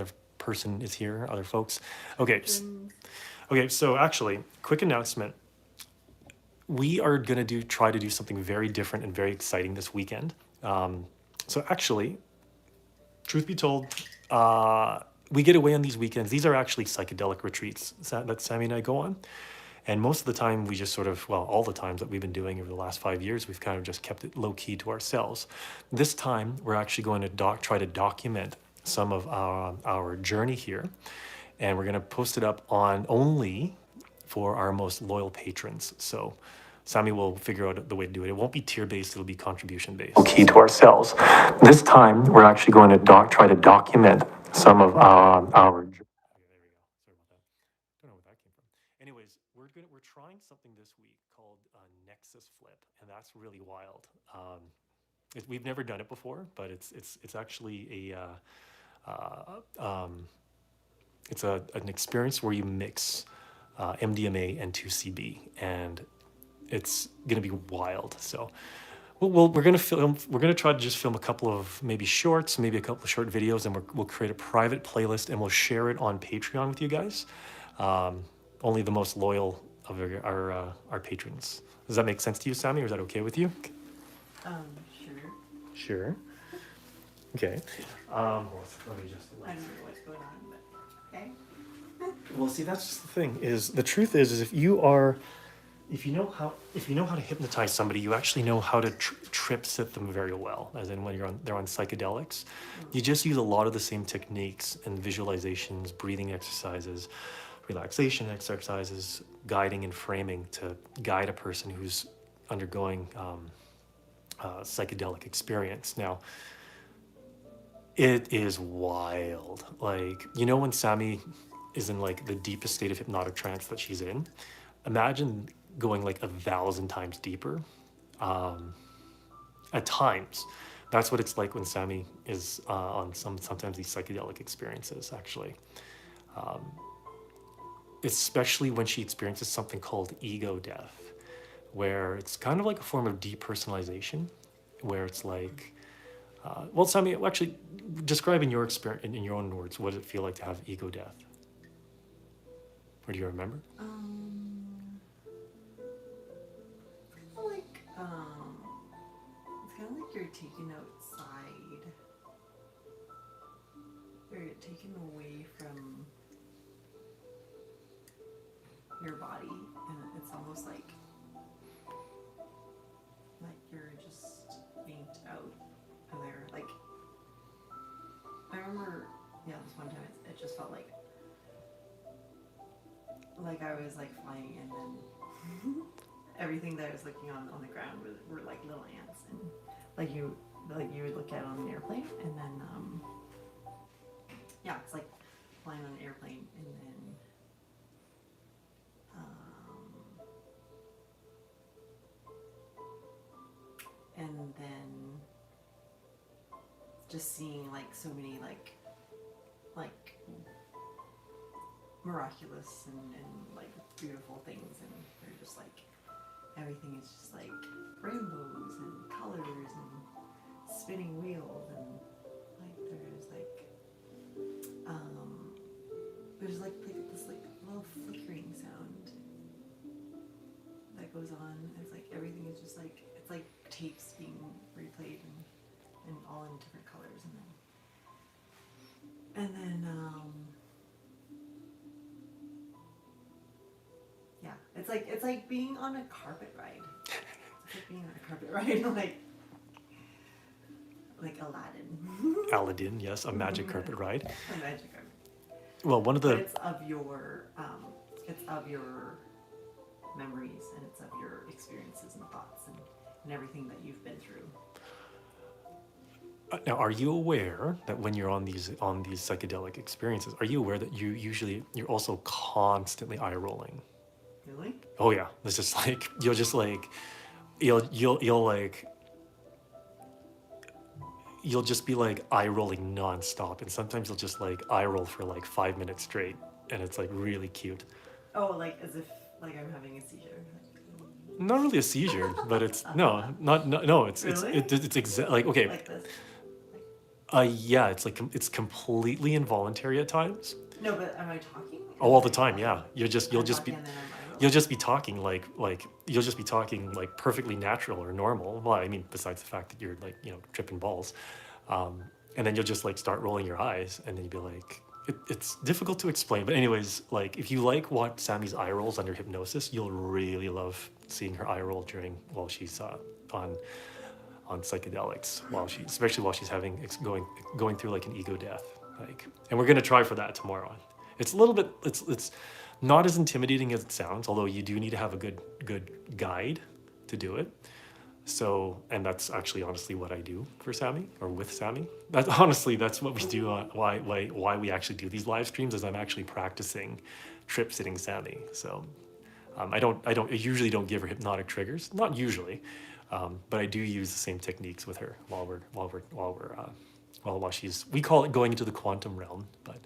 other person is here, other folks. Okay. Okay. So actually, quick announcement. We are going to try to do something very different and very exciting this weekend. So actually, truth be told, we get away on these weekends. These are actually psychedelic retreats that Sammie and I go on. And most of the time, we just sort of, well, all the times that we've been doing over the last 5 years, we've kind of just kept it low key to ourselves. This time, we're actually going to try to document some of our journey here. And we're going to post it up on only for our most loyal patrons. So Sammie will figure out the way to do it. It won't be tier-based, it'll be contribution-based. Key to ourselves. This time, we're actually going to try to document some of our... Okay, there we go. Sorry about that. Don't know where that came from. Anyways, we're trying something this week called Nexus Flip, and that's really wild. We've never done it before, but it's actually an experience where you mix MDMA and 2CB, and it's gonna be wild. So we're gonna try to just film a couple of maybe shorts, maybe a couple of short videos, and we'll create a private playlist and we'll share it on Patreon with you guys. Only the most loyal of our patrons. Does that make sense to you, Sammie, or is that okay with you? Sure. Sure. Okay. Let me just. I don't know what's going on, but okay. Well, see, that's just the thing. The truth is if you know how to hypnotize somebody, you actually know how to trip sit them very well. As in when they're on psychedelics, you just use a lot of the same techniques and visualizations, breathing exercises, relaxation exercises, guiding and framing to guide a person who's undergoing psychedelic experience. Now, it is wild. Like, when Sammie is in like the deepest state of hypnotic trance that she's in, imagine going like 1,000 times deeper. At times, that's what it's like when Sammie is on sometimes these psychedelic experiences, actually. Especially when she experiences something called ego death, where it's kind of like a form of depersonalization, where it's like, well, Sammie, actually, describe in your experience, in your own words, what does it feel like to have ego death? Or do you remember? Like, it's kind of like you're taken outside, or you're taken away from your body, and it's almost like you're just faint out, and they're like, I remember, this one time it just felt like I was like flying, and then everything that I was looking on the ground were like little ants, and like you would look at on an airplane, and then it's like flying on an airplane, and then just seeing like so many like miraculous and like beautiful things, and they're just like, everything is just like rainbows and colors and spinning wheels, and like there's like this like little flickering sound that goes on. It's like everything is just like, it's like tapes being replayed and all in different colors, and then it's like being on a carpet ride. It's like being on a carpet ride, like Aladdin. Aladdin, yes, a magic carpet ride. A magic carpet. Well, one of the... But it's of your memories, and it's of your experiences and thoughts and everything that you've been through. Now, are you aware that when you're on these psychedelic experiences, are you aware that you're also constantly eye rolling? Really? Oh yeah, it's just like you'll just be like eye rolling nonstop, and sometimes you'll just like eye roll for like 5 minutes straight, and it's like really cute. Oh, like as if like I'm having a seizure. Not really a seizure, but it's no, it's really? it's exactly like, okay. Like this. Yeah, it's like it's completely involuntary at times. No, but am I talking? Oh, Is all the it time, like yeah. You'll I'm just talking be and then I'm idle? you'll just be talking like you'll just be talking like perfectly natural or normal. Well, I mean, besides the fact that you're like, you know, tripping balls. Um, and then you'll just like start rolling your eyes and then you'll be like, it's difficult to explain. But anyways, like if you like what Sammy's eye rolls under hypnosis, you'll really love seeing her eye roll while she's on on psychedelics, especially while she's going through like an ego death. Like, and we're gonna try for that tomorrow. It's a little bit it's not as intimidating as it sounds, although you do need to have a good guide to do it. So, and that's actually honestly what I do for Sammie or with Sammie. That's what we do. Why we actually do these live streams is I'm actually practicing trip sitting Sammie. So I usually don't give her hypnotic triggers, not usually, but I do use the same techniques with her while she's, we call it going into the quantum realm. But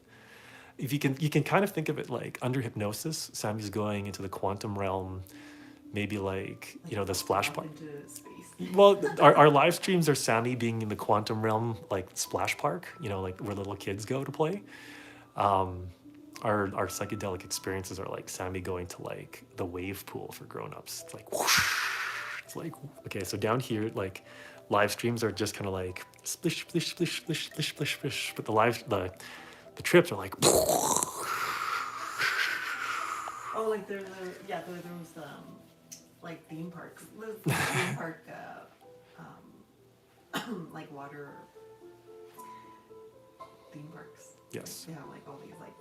if you can kind of think of it like under hypnosis, Sammie's going into the quantum realm, maybe like, you know, the splash Up park. into space. Well, our live streams are Sammie being in the quantum realm, like splash park, you know, like where little kids go to play. Um, our psychedelic experiences are like Sammie going to like the wave pool for grown-ups. It's like whoosh. It's like, okay, so down here, like live streams are just kind of like splish, splish, splish, splish, splish, splish, splish. But the trips are like Oh, like there's there was like theme parks, theme park like water theme parks. yes. They have like all these like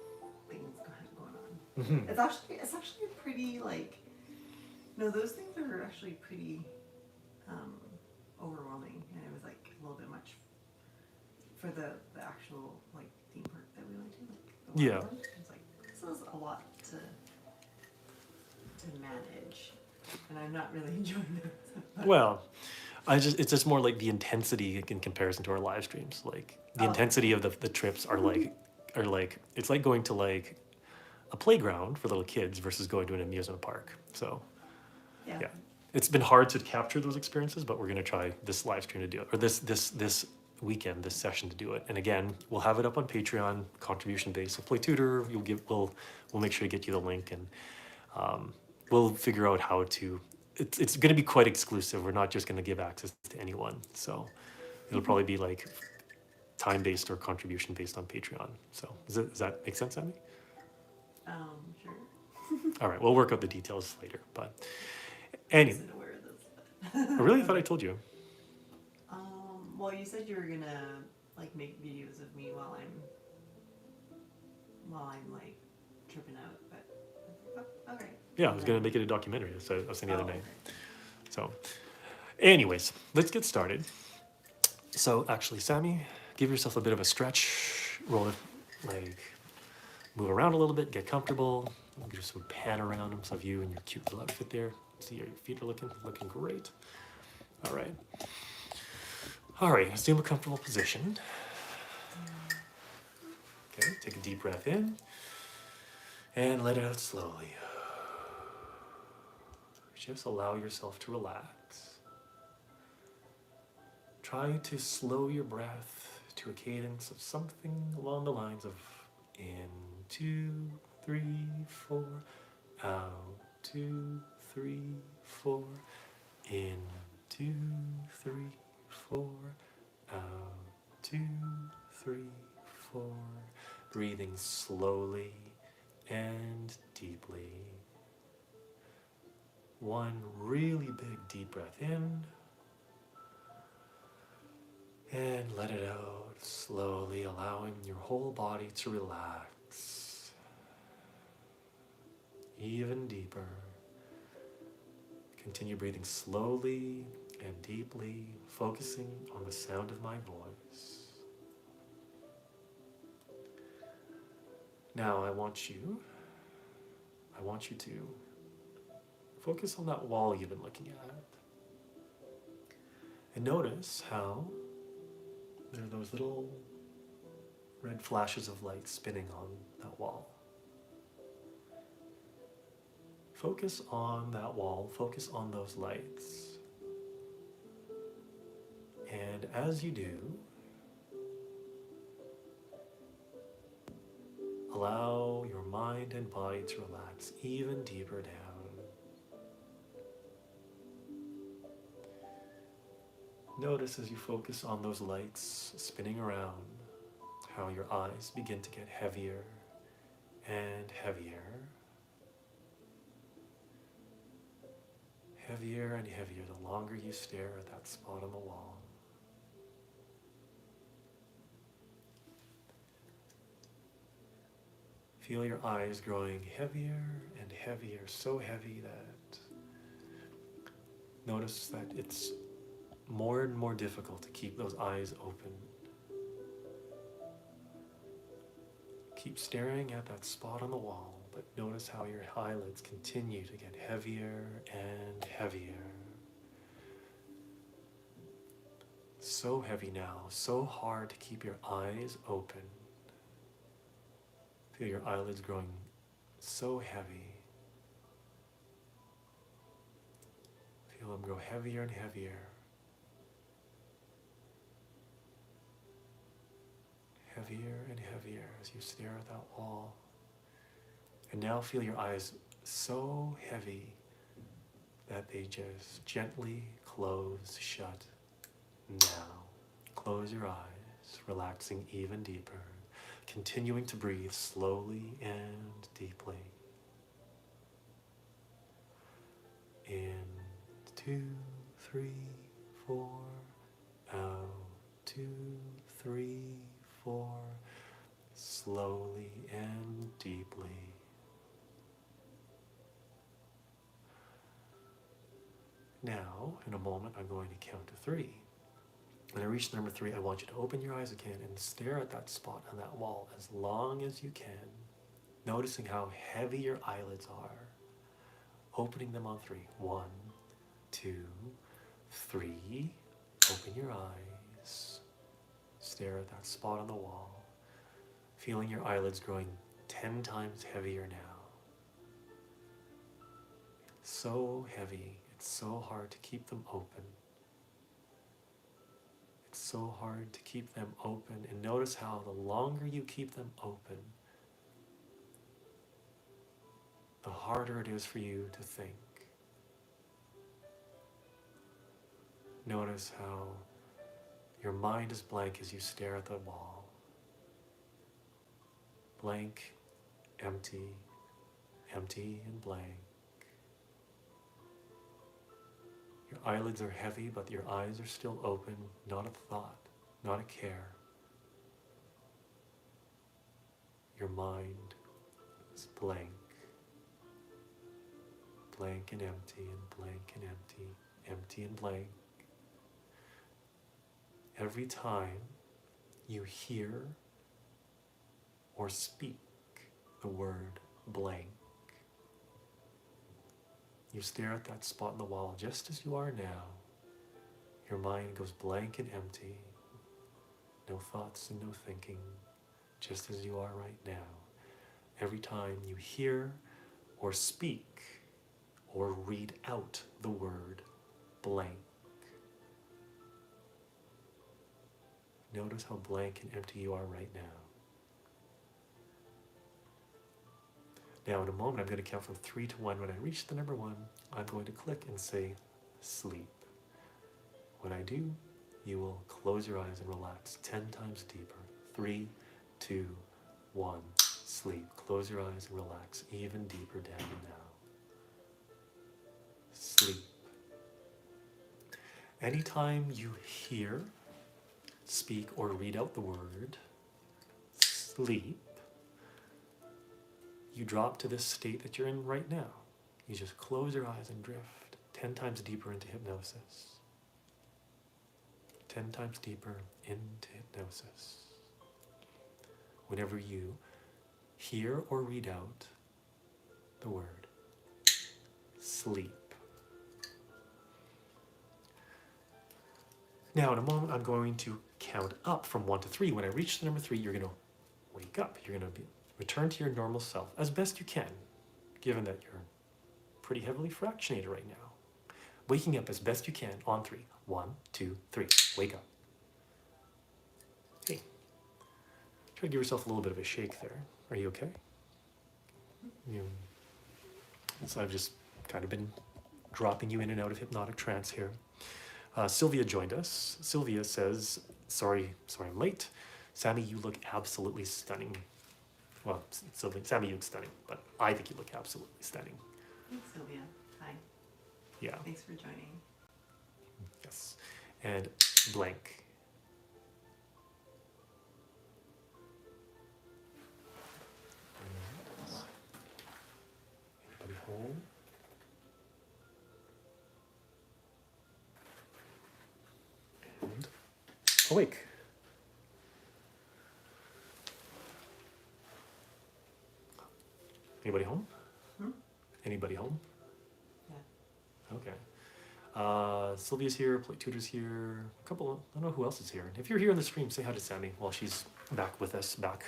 things going on. Mhm. It's actually pretty like no, those things are actually pretty overwhelming, and it was like a little bit much for the actual like theme park that we went to. Like the water Yeah. one. It's like this is a lot to manage, and I'm not really enjoying it. Well, it's just more like the intensity in comparison to our live streams. Like the intensity of the trips are like it's like going to like a playground for little kids versus going to an amusement park. So yeah, it's been hard to capture those experiences, but we're gonna try this live stream to do it, or this weekend, this session to do it. And again, we'll have it up on Patreon, contribution based. So Play Tutor, we'll make sure to get you the link, and we'll figure out how to. It's going to be quite exclusive. We're not just going to give access to anyone. So it'll probably be like time based or contribution based on Patreon. So does that make sense, Sammie? Sure. All right, we'll work out the details later. But I anyway, wasn't aware of this. I really thought I told you. Well, you said you were gonna like make videos of me while I'm like tripping out, but okay. Yeah, I was going to make it a documentary. So I was saying the other night. Okay. So, anyways, let's get started. So, actually, Sammie, give yourself a bit of a stretch, roll it, like move around a little bit, get comfortable. Just sort of pan around some of you and your cute little outfit there. See how your feet are looking great. All right. All right, assume a comfortable position. Okay, take a deep breath in and let it out slowly. Just allow yourself to relax. Try to slow your breath to a cadence of something along the lines of in, 2, 3, 4, out, 2, 3, 4, in, 2, 3, 4, out, 2, 3, 4. Breathing slowly and deeply. One really big deep breath in, and let it out slowly, allowing your whole body to relax even deeper. Continue breathing slowly and deeply, focusing on the sound of my voice. Now I want you to focus on that wall you've been looking at. And notice how there are those little red flashes of light spinning on that wall. Focus on that wall, focus on those lights. And as you do, Allow your mind and body to relax even deeper down. Notice as you focus on those lights spinning around, how your eyes begin to get heavier and heavier. Heavier and heavier the longer you stare at that spot on the wall. Feel your eyes growing heavier and heavier, so heavy that notice that it's more and more difficult to keep those eyes open. Keep staring at that spot on the wall, but notice how your eyelids continue to get heavier and heavier. So heavy now, so hard to keep your eyes open. Feel your eyelids growing so heavy. Feel them grow heavier and heavier. Heavier and heavier as you stare at that wall. And now feel your eyes so heavy that they just gently close shut. Now, close your eyes, relaxing even deeper, continuing to breathe slowly and deeply. In 2, 3, 4, out 2, 3, 4, slowly and deeply. Now, in a moment, I'm going to count to 3. When I reach number 3, I want you to open your eyes again and stare at that spot on that wall as long as you can, noticing how heavy your eyelids are. Opening them on 3. 1, 2, 3. Open your eyes. Stare at that spot on the wall, feeling your eyelids growing 10 times heavier now. So heavy, it's so hard to keep them open. It's so hard to keep them open, and notice how the longer you keep them open, the harder it is for you to think. Notice how your mind is blank as you stare at the wall. Blank, empty, empty and blank. Your eyelids are heavy, but your eyes are still open, not a thought, not a care. Your mind is blank. Blank and empty and blank and empty, empty and blank. Every time you hear or speak the word blank, you stare at that spot in the wall just as you are now. Your mind goes blank and empty. No thoughts and no thinking, just as you are right now. Every time you hear or speak or read out the word blank, notice how blank and empty you are right now. Now in a moment, I'm going to count from 3 to 1. When I reach the number 1, I'm going to click and say sleep. When I do, you will close your eyes and relax 10 times deeper. 3, 2, 1, sleep. Close your eyes and relax even deeper down now. Sleep. Anytime you hear, speak, or read out the word sleep, you drop to this state that you're in right now. You just close your eyes and drift 10 times deeper into hypnosis. 10 times deeper into hypnosis. Whenever you hear or read out the word sleep. Now in a moment, I'm going to count up from 1 to 3. When I reach the number 3, you're going to wake up. You're going to return to your normal self as best you can, given that you're pretty heavily fractionated right now. Waking up as best you can on 3. 1, 2, 3. Wake up. Hey. Try to give yourself a little bit of a shake there. Are you okay? You, so I've just kind of been dropping you in and out of hypnotic trance here. Sylvia joined us. Sylvia says, sorry I'm late. Sammie, you look absolutely stunning. Well, Sylvia, Sammie, you look stunning, but I think you look absolutely stunning. Thanks, Sylvia. Hi. Yeah. Thanks for joining. Yes. And blank. Anybody home? And awake. Anybody home? Anybody home? Yeah. Okay. Sylvia's here, Play Tutor's here, a couple, I don't know who else is here. If you're here on the stream, say hi to Sammie while she's back with us, back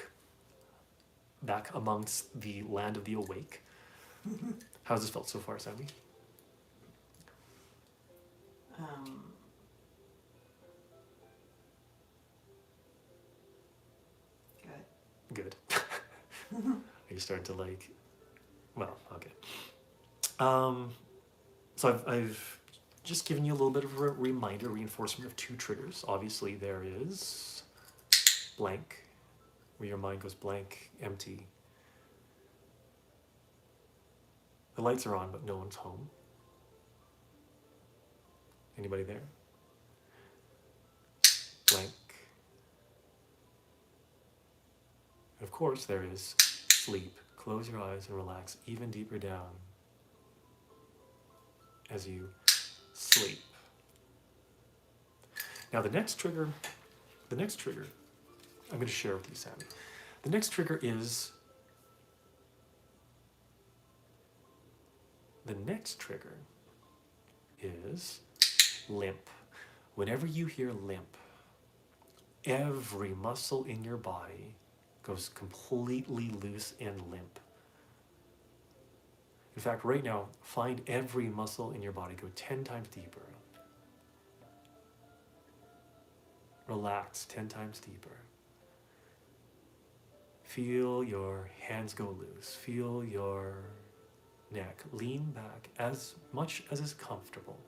amongst the land of the awake. How's this felt so far, Sammie? Good. Good. Are you starting to like, well, okay. So I've just given you a little bit of a reminder, reinforcement of 2 triggers. Obviously there is blank, where your mind goes blank, empty. The lights are on, but no one's home. Anybody there? Blank. And of course there is sleep. Close your eyes and relax even deeper down as you sleep. Now the next trigger I'm going to share with you, Sammie. The next trigger is limp. Whenever you hear limp, every muscle in your body goes completely loose and limp. In fact, right now, find every muscle in your body, go 10 times deeper. Relax 10 times deeper. Feel your hands go loose. Feel your neck. Lean back as much as is comfortable.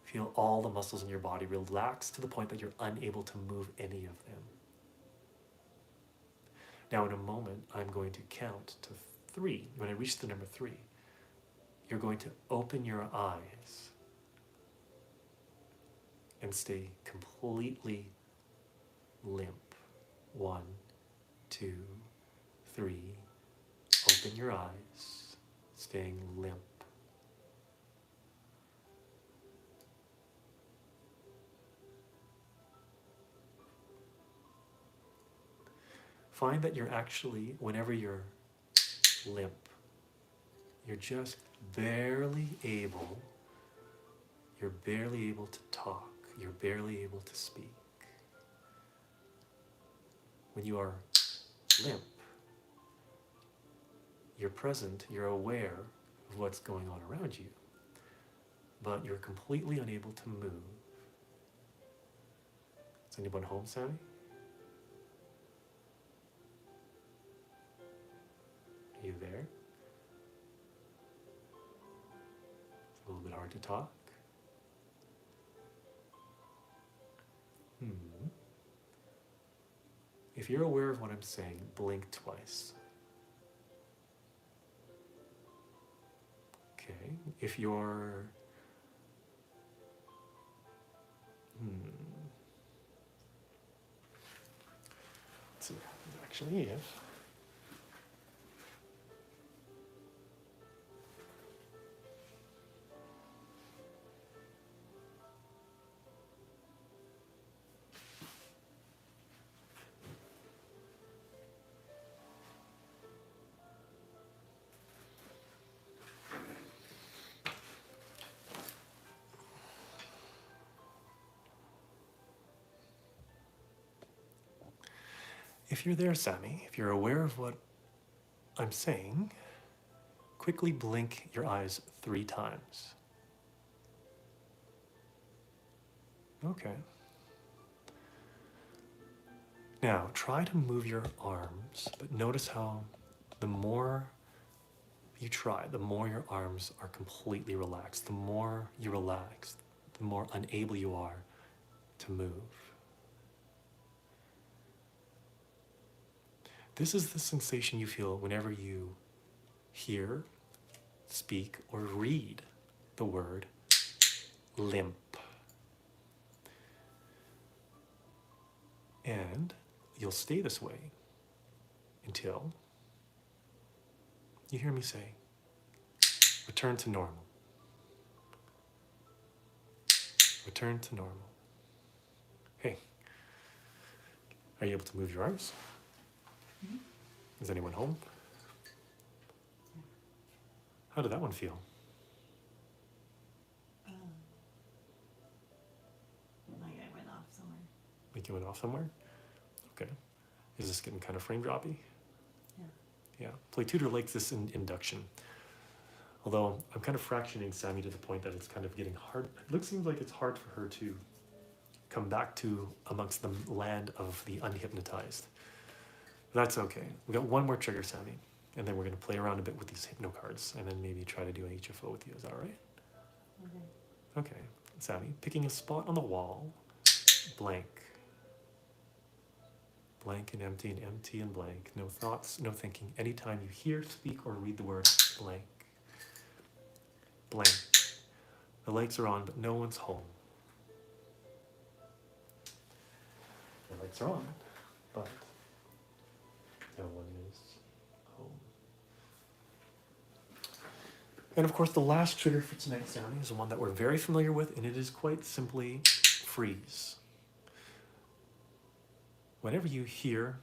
Feel all the muscles in your body relax to the point that you're unable to move any of them. Now in a moment, I'm going to count to 3. When I reach the number 3, you're going to open your eyes and stay completely limp. 1, 2, 3. Open your eyes, staying limp. Find that you're actually, whenever you're limp, you're just barely able to talk, you're barely able to speak. When you are limp, you're present, you're aware of what's going on around you, but you're completely unable to move. Is anyone home, Sammie? Are you there? It's a little bit hard to talk. If you're aware of what I'm saying, blink twice. Okay, if you're... Let's see, actually, if... If you're there, Sammie, if you're aware of what I'm saying, quickly blink your eyes 3 times. Okay. Now, try to move your arms, but notice how the more you try, the more your arms are completely relaxed. The more you relax, the more unable you are to move. This is the sensation you feel whenever you hear, speak, or read the word limp. And you'll stay this way until you hear me say, return to normal. Return to normal. Hey, are you able to move your arms? Mm-hmm. Is anyone home? How did that one feel? Like I went off somewhere. Like you went off somewhere? Okay. Is this getting kind of frame droppy? Yeah. Yeah. Play tutor likes this in induction. Although I'm kind of fractioning Sammie to the point that it's kind of getting hard. It seems like it's hard for her to come back to amongst the land of the unhypnotized. That's okay. We got one more trigger, Sammie, and then we're going to play around a bit with these hypno cards, and then maybe try to do an HFO with you. Is that all right? Okay. Okay. Sammie, picking a spot on the wall, blank. Blank and empty and blank. No thoughts, no thinking. Anytime you hear, speak, or read the word blank. Blank. The lights are on, but no one's home. The lights are on, but no one is home. And of course, the last trigger for tonight, Sammie, is the one that we're very familiar with, and it is quite simply freeze. Whenever you hear,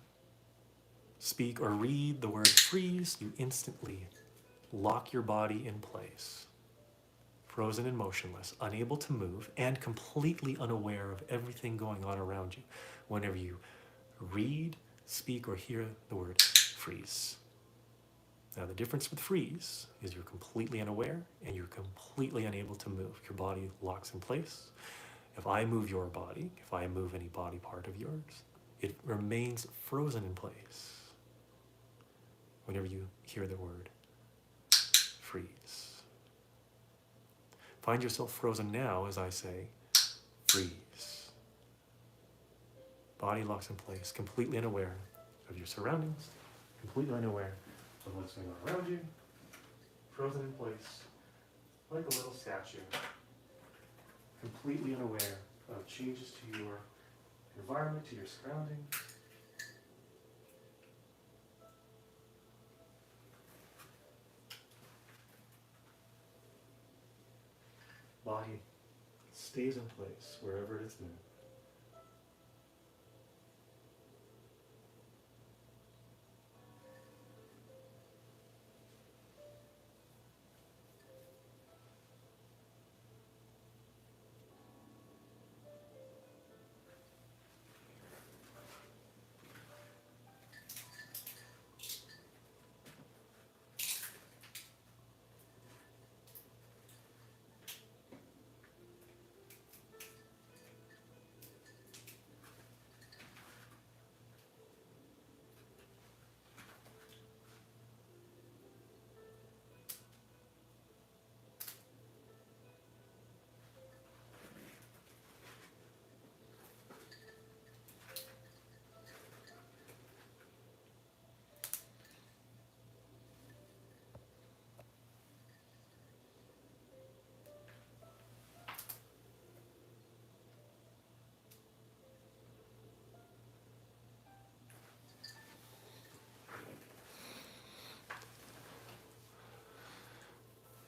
speak, or read the word freeze, you instantly lock your body in place. Frozen and motionless, unable to move, and completely unaware of everything going on around you whenever you read, speak, or hear the word freeze. Now, the difference with freeze is you're completely unaware and you're completely unable to move. Your body locks in place. If I move your body, if I move any body part of yours, it remains frozen in place whenever you hear the word freeze. Find yourself frozen now as I say, freeze. Body locks in place, completely unaware of your surroundings, completely unaware of what's going on around you, frozen in place, like a little statue, completely unaware of changes to your environment, to your surroundings. Body stays in place wherever it is moved.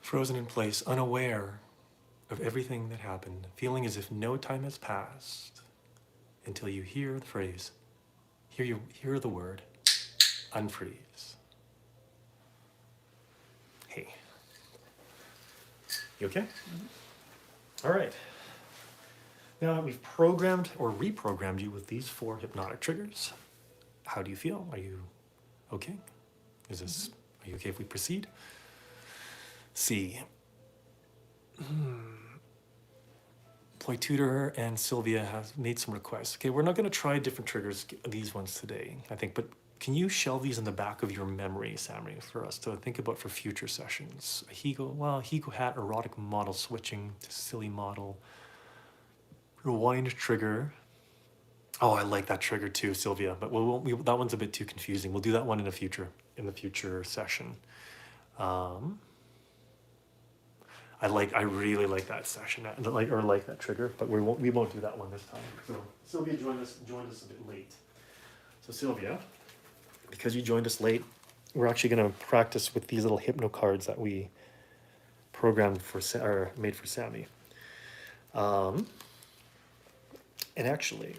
Frozen in place, unaware of everything that happened, feeling as if no time has passed until you hear the phrase, hear the word, unfreeze. Hey. You okay? Mm-hmm. All right. Now that we've programmed or reprogrammed you with these 4 hypnotic triggers, how do you feel? Are you okay? Are you okay if we proceed? See. my tutor and Sylvia have made some requests. Okay, we're not going to try different triggers, these ones today, I think, but can you shelve these in the back of your memory, Sammie, for us to think about for future sessions? A Higo hat, erotic model switching to silly model, rewind trigger. Oh, I like that trigger too, Sylvia, but that one's a bit too confusing. We'll do that one in the future session. I really like that session, like that trigger, but we won't do that one this time. So Sylvia joined us a bit late. So Sylvia, because you joined us late, we're actually going to practice with these little hypno cards that we programmed or made for Sammie. And actually,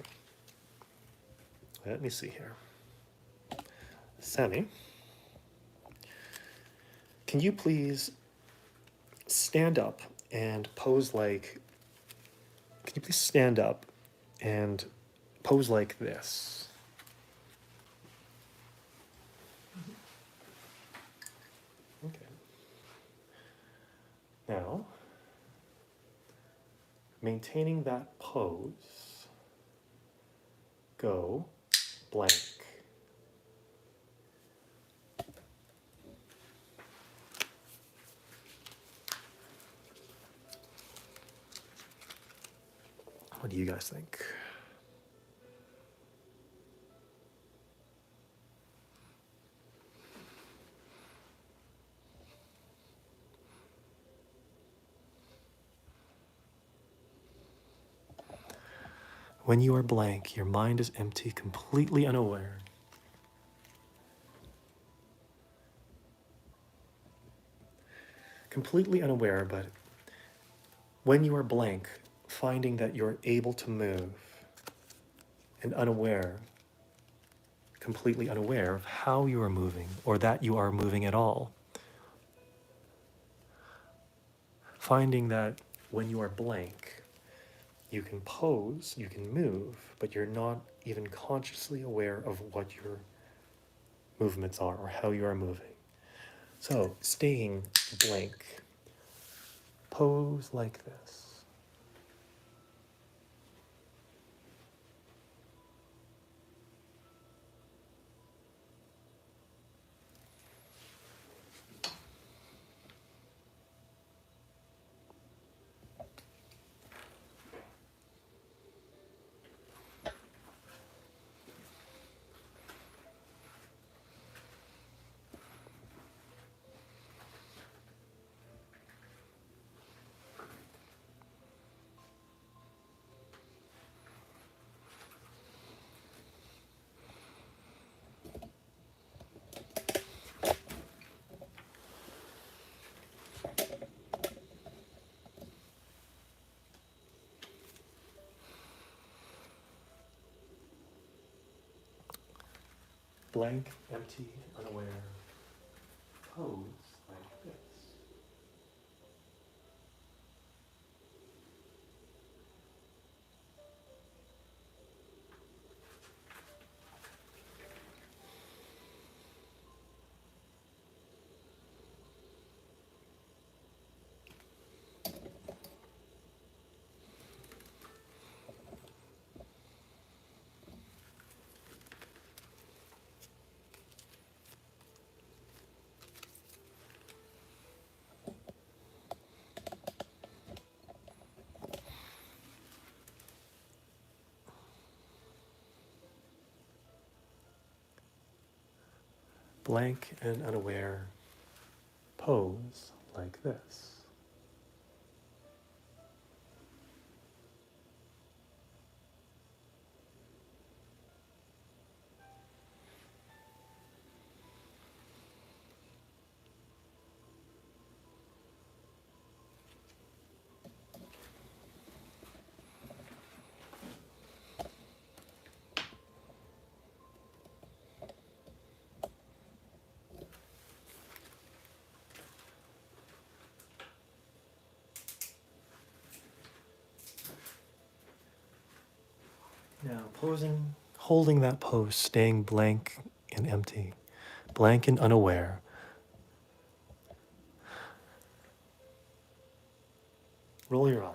let me see here. Sammie, can you please stand up and pose like, can you please stand up and pose like this? Okay. Now, maintaining that pose, go blank. What do you guys think? When you are blank, your mind is empty, completely unaware. Completely unaware, but when you are blank, finding that you're able to move and unaware, completely unaware of how you are moving or that you are moving at all. Finding that when you are blank, you can pose, you can move, but you're not even consciously aware of what your movements are or how you are moving. So, staying blank, pose like this. Blank, empty, unaware, pose like this. Blank and unaware, pose like this. Now, posing, holding that pose, staying blank and empty, blank and unaware. Roll your eyes.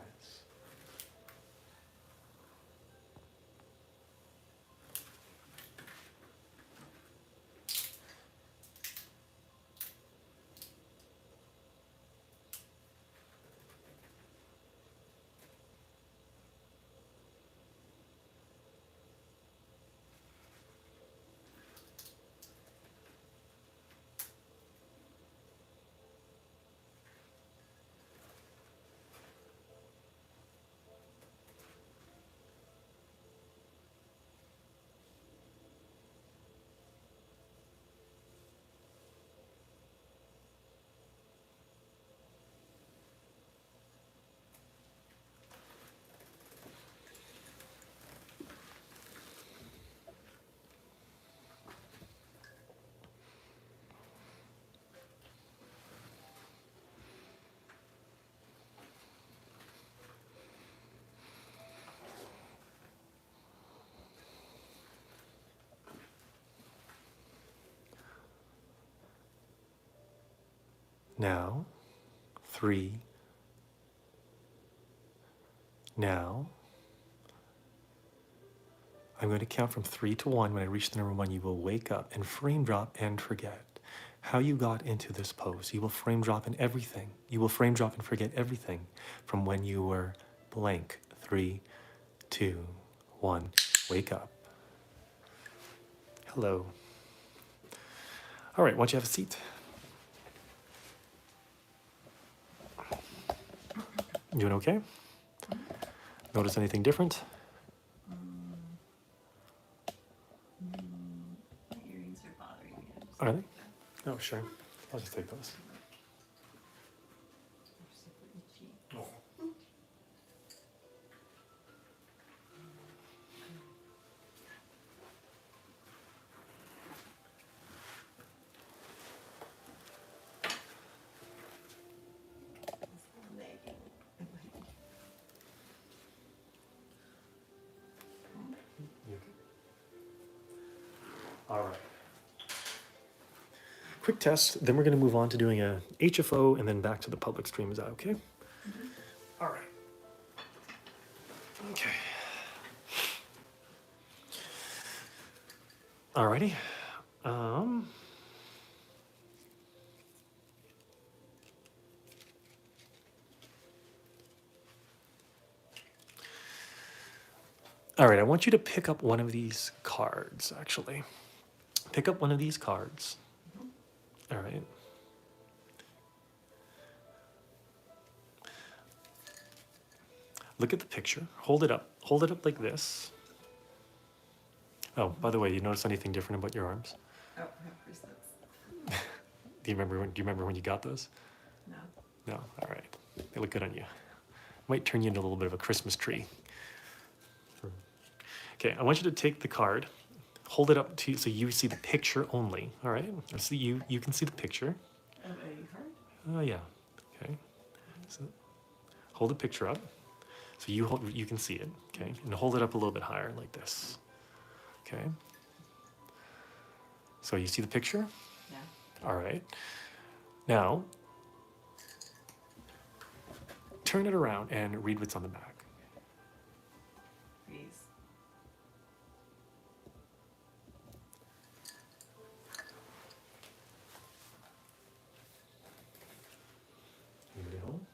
Now, 3. Now, I'm going to count from 3 to 1. When I reach the number 1, you will wake up and frame drop and forget how you got into this pose. You will frame drop in everything. You will frame drop and forget everything from when you were blank. 3, 2, 1. Wake up. Hello. All right, why don't you have a seat? You doing okay? Notice anything different? My earrings are bothering me. Are they? Oh, sure. I'll just take those. They're super itchy. Oh. It's lagging. You okay? All right. Quick test, then we're going to move on to doing a HFO and then back to the public stream. Is that okay? Mm-hmm. All right. Okay. Alrighty. All right, I want you to pick up one of these cards, actually. Pick up one of these cards. All right. Look at the picture. Hold it up. Hold it up like this. Oh, by the way, you notice anything different about your arms? Oh, I have bracelets. Do you remember when you got those? No. No. All right. They look good on you. Might turn you into a little bit of a Christmas tree. Okay, I want you to take the card, hold it up to you so you see the picture only. All right. So you can see the picture. Of a card? Oh yeah. Okay. So hold the picture up so you can see it. Okay, and hold it up a little bit higher like this. Okay. So you see the picture? Yeah. All right. Now turn it around and read what's on the back. Freeze. Anybody home?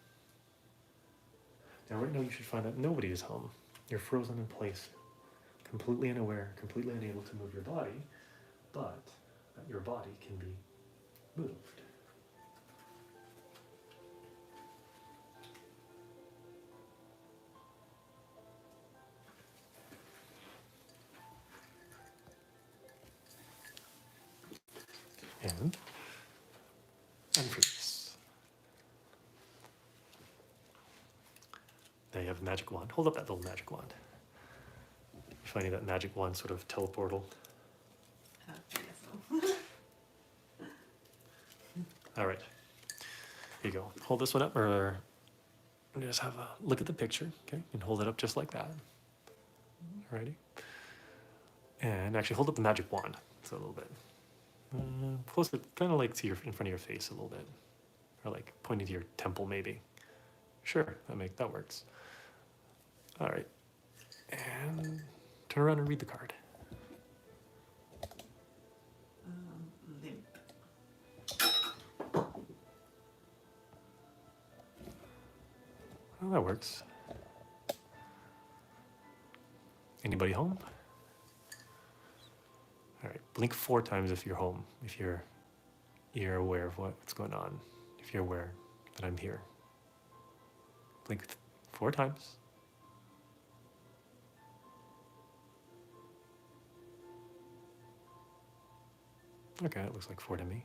Now right now you should find that nobody is home. You're frozen in place, completely unaware, completely unable to move your body, but that your body can be moved. And unfreeze. Now you have a magic wand. Hold up that little magic wand. You're finding that magic wand sort of teleportal. I guess so. All right. Here you go. Hold this one up, or just have a look at the picture, okay? And hold it up just like that. Alrighty. And actually hold up the magic wand. So a little bit. Close it, kind of like to in front of your face a little bit. Or like pointing to your temple maybe. Sure, that works. All right. And turn around and read the card. Limp. Oh, that works. Anybody home? All right, blink 4 times if you're home, if you're aware of what's going on, if you're aware that I'm here. Blink 4 times. Okay, that looks like 4 to me.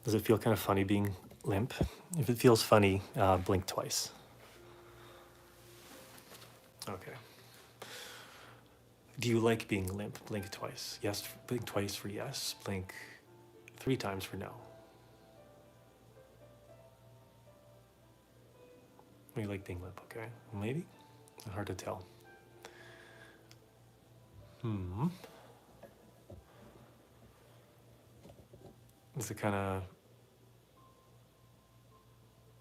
Does it feel kind of funny being limp? If it feels funny, blink twice. Okay. Do you like being limp? Blink twice. Yes, blink twice for yes. Blink 3 times for no. You like being limp, okay? Maybe? Hard to tell. Is it kind of...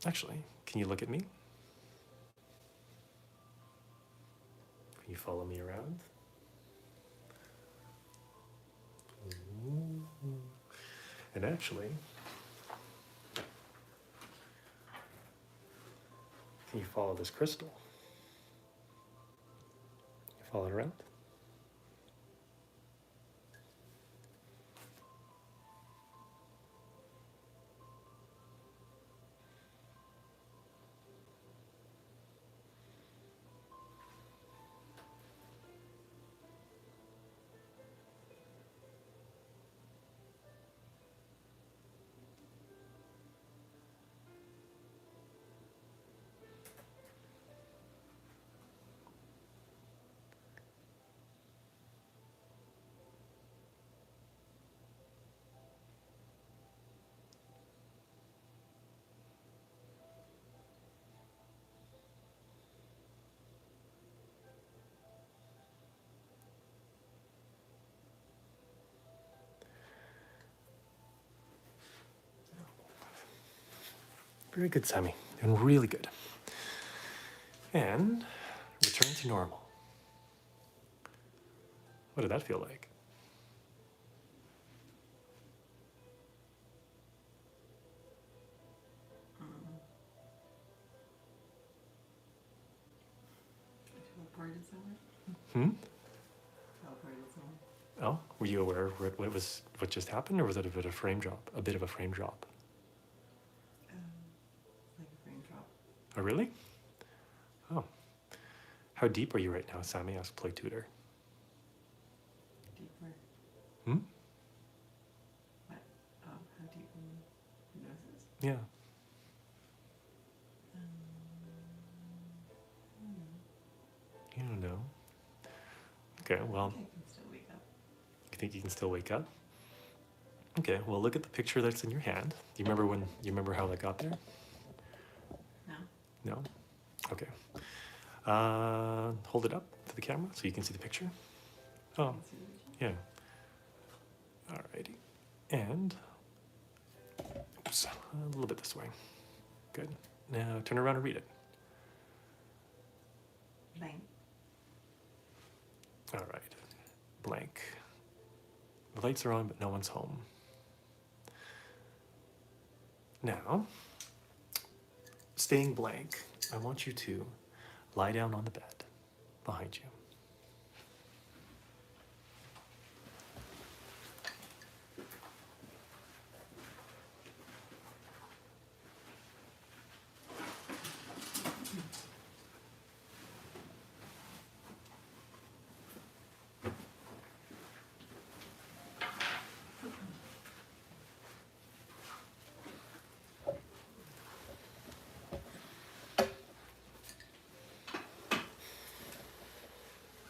Actually, can you look at me? Can you follow me around? And actually, can you follow this crystal? You follow it around? Very good, Sammie. Doing really good. And return to normal. What did that feel like? Oh, were you aware of what just happened, or was it a bit of frame drop? A bit of a frame drop. Like a frame drop. Oh, really? Oh. How deep are you right now, Sammie? Asked Play Tutor. Deeper. Hmm? What? How deep in hypnosis? Yeah. You don't know. Okay, well. I can still wake up. You think you can still wake up? Okay, well, look at the picture that's in your hand. Do you remember how that got there? No. No? Okay. Hold it up to the camera so you can see the picture. Oh, yeah. Alrighty. And, oops, a little bit this way. Good. Now turn around and read it. Blank. All right. Blank. The lights are on, but no one's home. Now, staying blank, I want you to lie down on the bed behind you.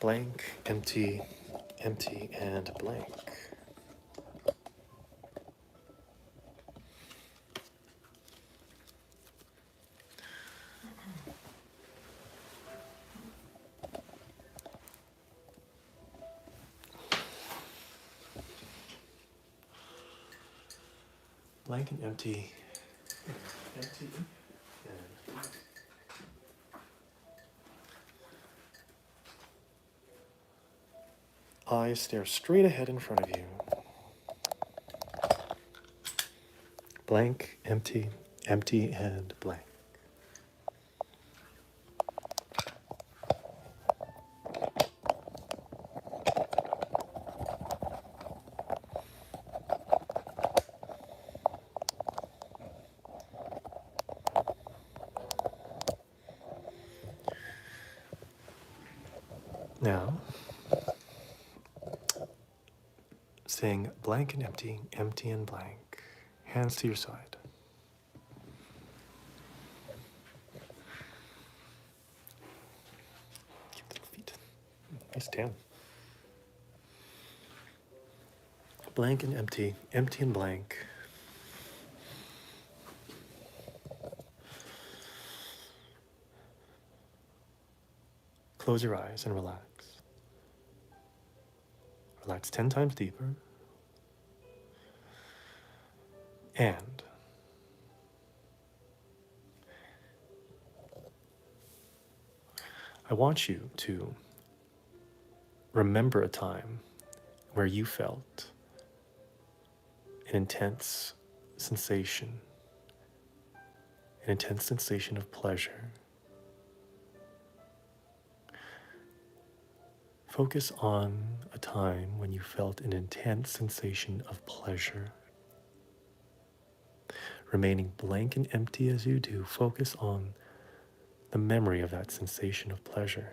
Blank, empty, empty, and blank. Blank and empty, empty, and blank. Eyes stare straight ahead in front of you. Blank, empty, empty, and blank. Now, saying blank and empty, empty and blank. Hands to your side. Keep the feet. Nice tan. Blank and empty, empty and blank. Close your eyes and relax. Relax 10 times deeper. And I want you to remember a time where you felt an intense sensation of pleasure. Focus on a time when you felt an intense sensation of pleasure. Remaining blank and empty as you do, focus on the memory of that sensation of pleasure.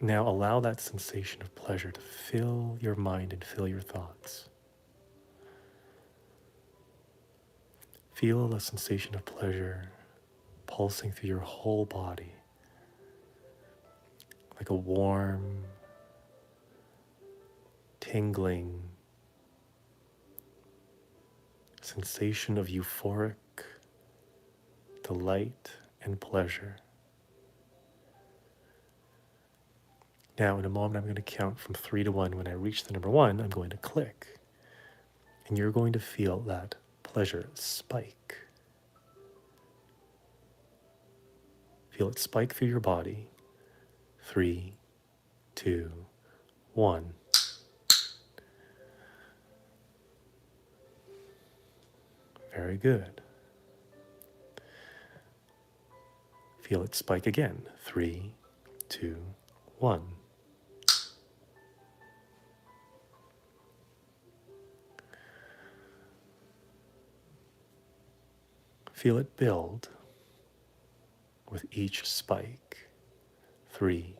Now allow that sensation of pleasure to fill your mind and fill your thoughts. Feel the sensation of pleasure pulsing through your whole body, like a warm, tingling sensation of euphoric delight and pleasure. Now, in a moment, I'm going to count from 3 to 1. When I reach the number 1, I'm going to click. And you're going to feel that pleasure spike. Feel it spike through your body. 3, 2, 1. Very good. Feel it spike again. 3, 2, 1. Feel it build with each spike. 3,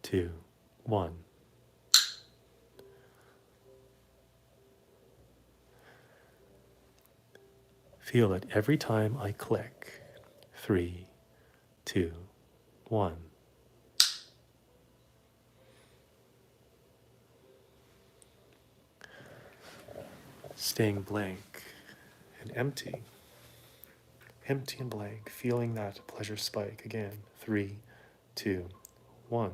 2, 1. Feel it every time I click. 3, 2, 1. Staying blank and empty. Empty and blank, feeling that pleasure spike again. 3, 2, 1.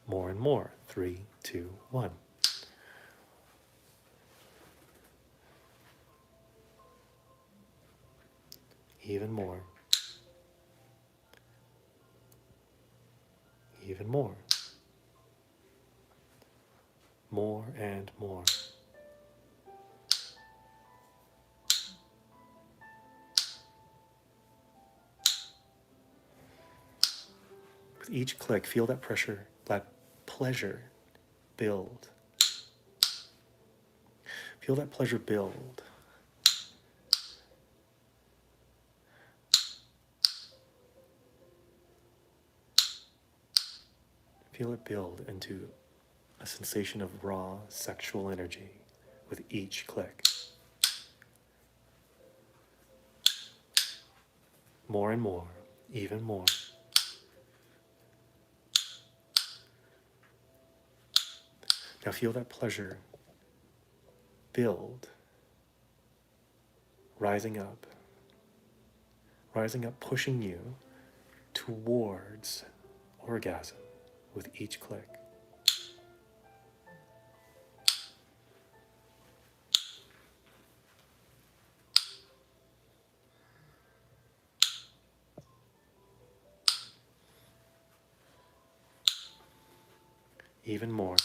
More and more. 3, 2, 1. Even more. Even more. More and more. With each click, feel that pressure, that pleasure build. Feel that pleasure build. Feel it build into a sensation of raw sexual energy with each click. More and more, even more. Now feel that pleasure build, rising up, pushing you towards orgasm with each click. Even more.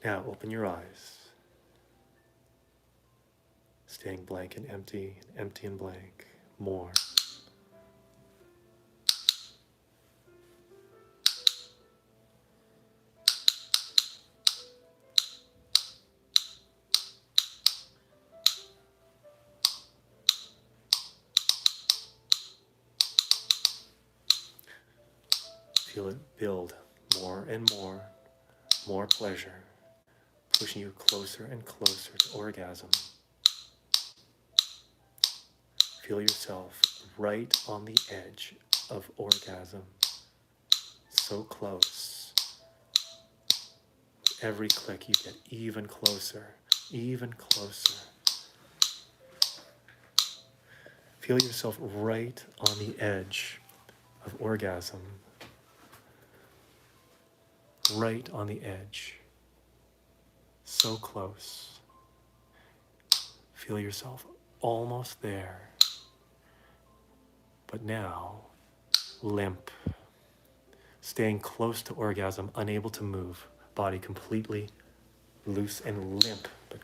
Now open your eyes, staying blank and empty and blank. More. feel it build more and more pleasure, pushing you closer and closer to orgasm. Feel yourself right on the edge of orgasm, so close. With every click, you get even closer, even closer. Feel yourself right on the edge of orgasm, right on the edge, so close. Feel yourself almost there, but now limp, staying close to orgasm, unable to move, body completely loose and limp, but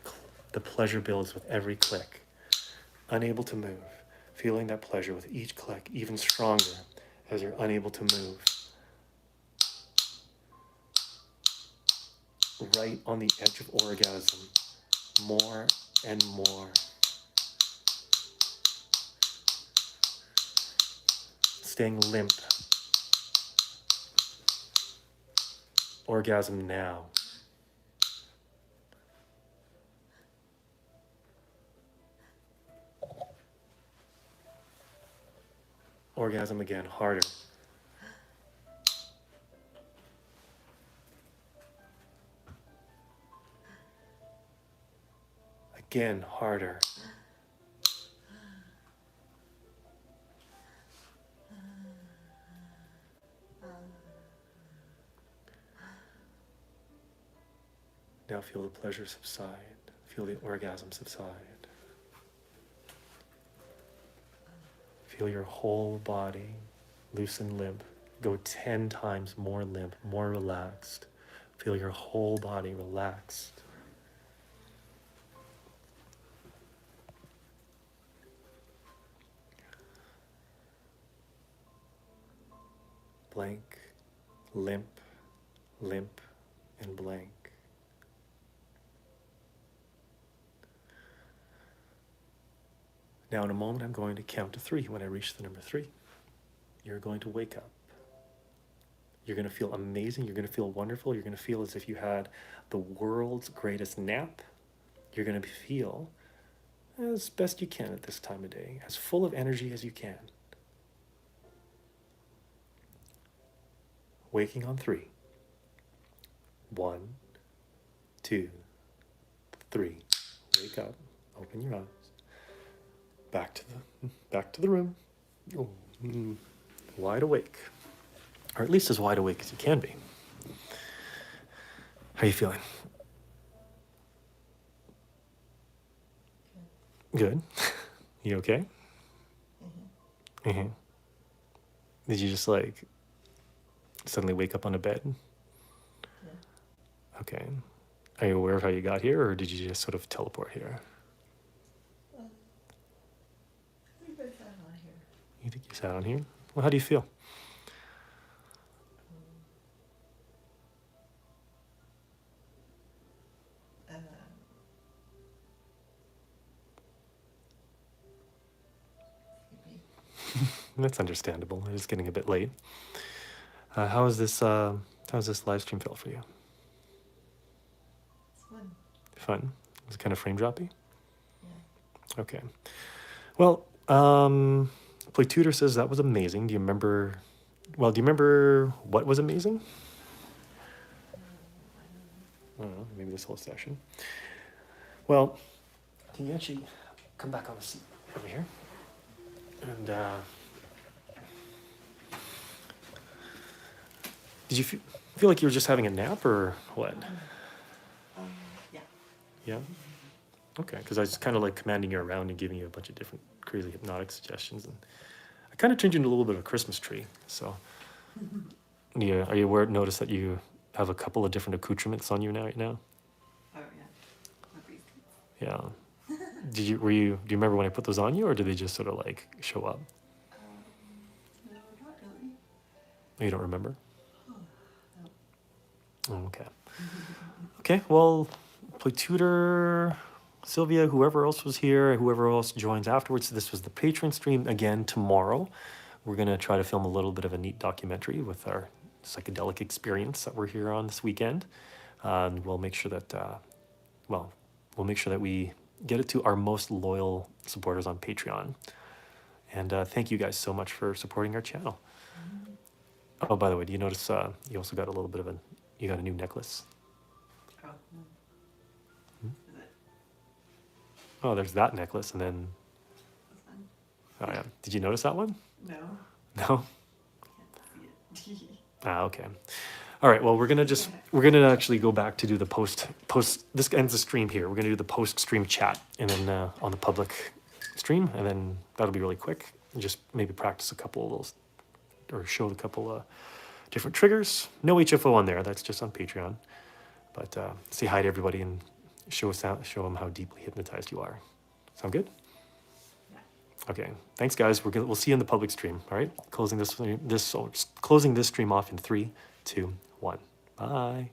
the pleasure builds with every click. Unable to move, feeling that pleasure with each click even stronger as you're unable to move. Right on the edge of orgasm, more and more. Staying limp. Orgasm now. Orgasm again, harder. Again, harder. Now feel the pleasure subside. Feel the orgasm subside. Feel your whole body loose and limp. Go 10 times more limp, more relaxed. Feel your whole body relaxed. Blank, limp, limp, and blank. Now in a moment, I'm going to count to 3. When I reach the number 3, you're going to wake up. You're going to feel amazing. You're going to feel wonderful. You're going to feel as if you had the world's greatest nap. You're going to feel as best you can at this time of day, as full of energy as you can. Waking on 3. 1, 2, 3. Wake up. Open your eyes. Back to the room. Oh, wide awake, or at least as wide awake as you can be. How are you feeling? Good. You okay? Mm-hmm. Did you just like suddenly wake up on a bed? Yeah. Okay. Are you aware of how you got here, or did you just sort of teleport here? You think you sat on here? Well, how do you feel? That's understandable. It's getting a bit late. How's this live stream feel for you? It's fun. Fun? Was it kind of frame droppy? Yeah. Okay. Well, Play Tutor says that was amazing. Do you remember what was amazing? I don't know, maybe this whole session. Well, can you actually come back on the seat over here? And did you feel like you were just having a nap or what? Yeah. Yeah? Okay, because I was kind of like commanding you around and giving you a bunch of different crazy hypnotic suggestions. And I kind of turned you into a little bit of a Christmas tree. So, yeah, are you aware? Notice that you have a couple of different accoutrements on you now. Oh yeah. My bracelets. Yeah. Do you remember when I put those on you, or did they just sort of like show up? No, not really. You don't remember? No. Oh, okay. Okay, well, Play Tutor, Sylvia, whoever else was here, whoever else joins afterwards. This was the patron stream. Again, tomorrow, we're going to try to film a little bit of a neat documentary with our psychedelic experience that we're here on this weekend. And we'll make sure that, we'll make sure that we get it to our most loyal supporters on Patreon. And thank you guys so much for supporting our channel. Oh, by the way, do you notice you also got a little bit of you got a new necklace? Oh, Hmm? is it Oh, there's that necklace, and then, this one? oh yeah, did you notice that one? No, No? can't see it. Ah, okay. All right, well, we're gonna actually go back to do the this ends the stream here. We're gonna do the post-stream chat, and then on the public stream, and then that'll be really quick. And just maybe practice a couple of those, or show a couple different triggers. No HFO on there, that's just on Patreon. But say hi to everybody and show them how deeply hypnotized you are. Sound good? Yeah. Okay, thanks guys. We'll see you in the public stream. All right, closing this stream off in 3, 2, 1. Bye.